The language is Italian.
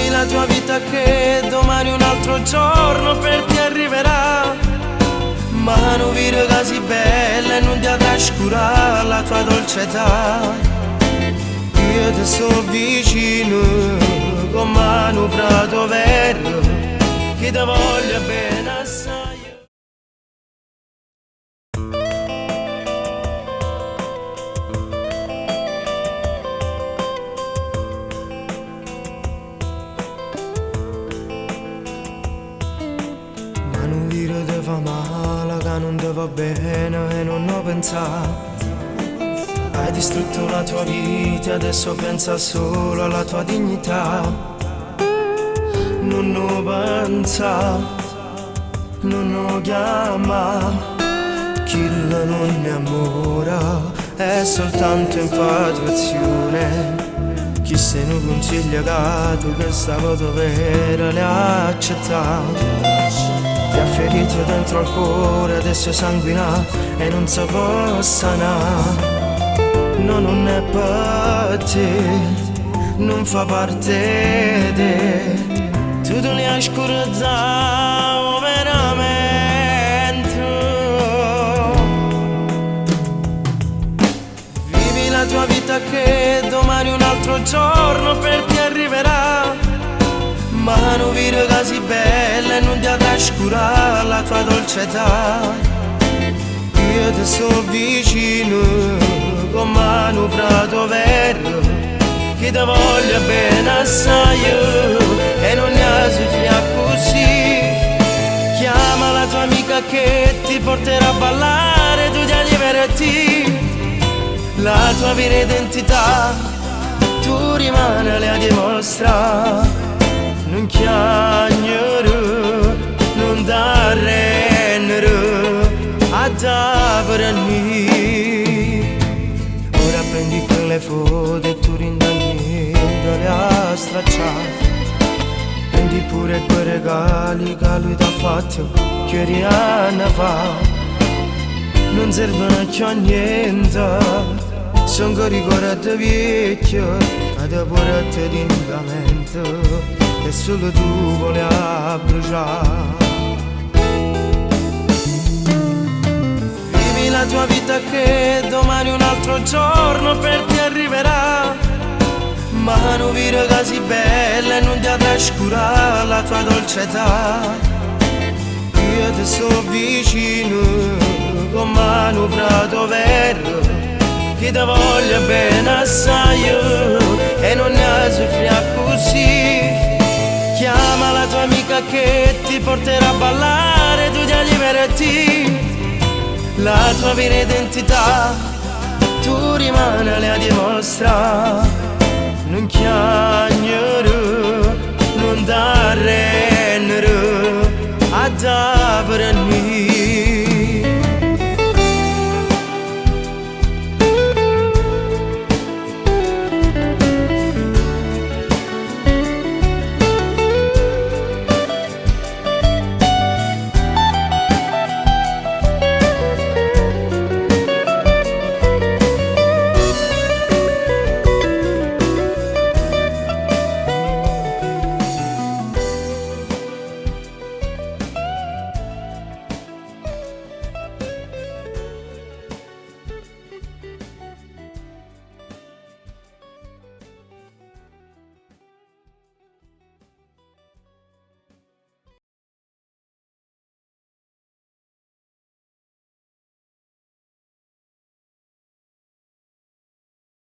Vivi la tua vita che domani un altro giorno per ti arriverà. Ma non vire così bella e non ti trascurare la tua dolce età. Io ti sto vicino con mano prato vero, che ti voglio bene assai. Ma non dire ti fa male, che non ti va bene e non ho pensato. Hai distrutto la tua vita, adesso pensa solo alla tua dignità. Non ho pensa, non ho chiama, chi non è amore è soltanto infatuazione. Chi se ne consiglia che tu che stavo dovere le accettato. Ti ha ferito dentro al cuore, adesso sanguina e non si può sanare. No, non è per te, non fa parte di te. Tu te li hai scurezzato veramente. Vivi la tua vita che domani un altro giorno per ti arriverà. Ma non vire così bella e non ti trascurare la tua dolce età. Io ti sto vicino con mano prato vero, che ti voglio bene assai e non ne soffia così. Chiama la tua amica che ti porterà a ballare, tu ti diverti. La tua vera identità tu rimane a dimostrare. Non chiagnere, non t'arrendere a t'avvenire. Ora prendi quelle foto e tu rindagni le ha stracciate. Prendi pure quei regali che lui t'ha fatto che anni fa. Non servono più a niente, sono che ricordi vecchio, ad pure te di ingamento. E solo tu volevi bruciare. Vivi la tua vita che domani un altro giorno per ti arriverà. Ma non vire così bella e non ti trascurare la tua dolce età. Io ti sto vicino con mano prato vero, che ti voglio bene assai e non ne soffria così. Chiama la tua amica che ti porterà a ballare, tu ti diverti. La tua vera identità tu rimane a dimostrare. Non chiama